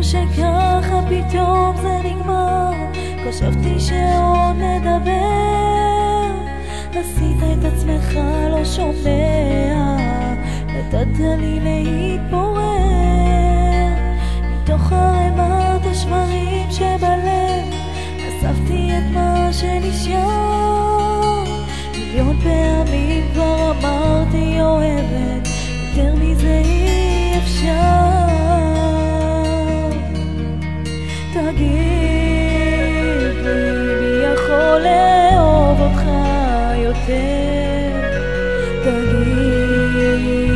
שככה פתאום זה נגמר. חשבתי שעוד נדבר, עשית את עצמך לא שומע, נתת לי להתפורר מתוך ערימת השברים שבלב. אספתי את מה שנשאר, מיליון פעמים כבר אמרתי אוהבת, יותר מזה אי אפשר. תגיד לי, מי יכול לאהוב אותך יותר? תגיד לי,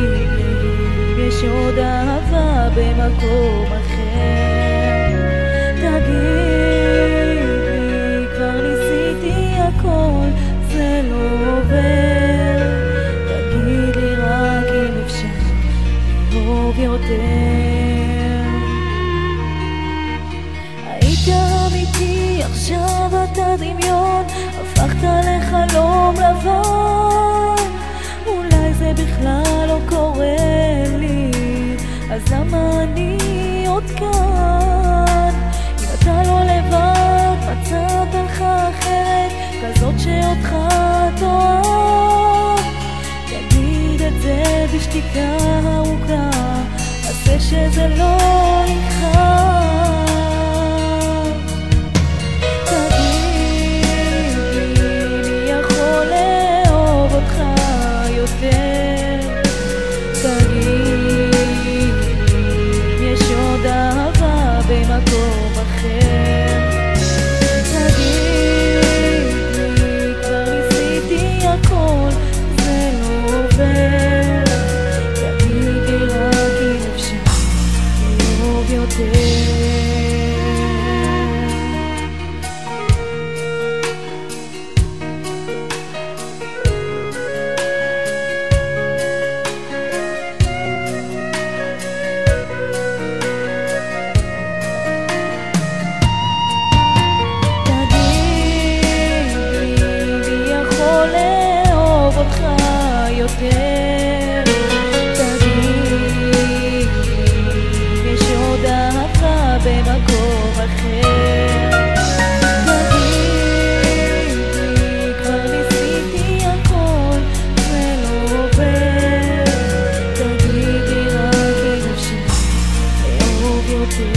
יש עוד אהבה במקום אחר? תגיד לי, כבר ניסיתי הכל, זה לא עובר. תגיד לי רק אם אפשר לאהוב יותר. עכשיו אתה דמיון, הפכת לחלום לבן. אולי זה בכלל לא קורה לי, אז למה אני עוד כאן? אם אתה לא לבד, מצאת לך אחרת, כזאת שאותך תאהב. תגיד את זה בשתיקה ארוכה, עשה שזה לא יכאב. במקום אחר. תגיד לי, כבר ניסיתי הכל, זה לא עובר. תגיד לי רק אם אפשר לאהוב יותר. תגיד, יש עוד אהבה במקום אחר. תגיד, כבר ניסיתי הכל, זה לא עובר. תגיד לי רק אם אפשר לאהוב יותר.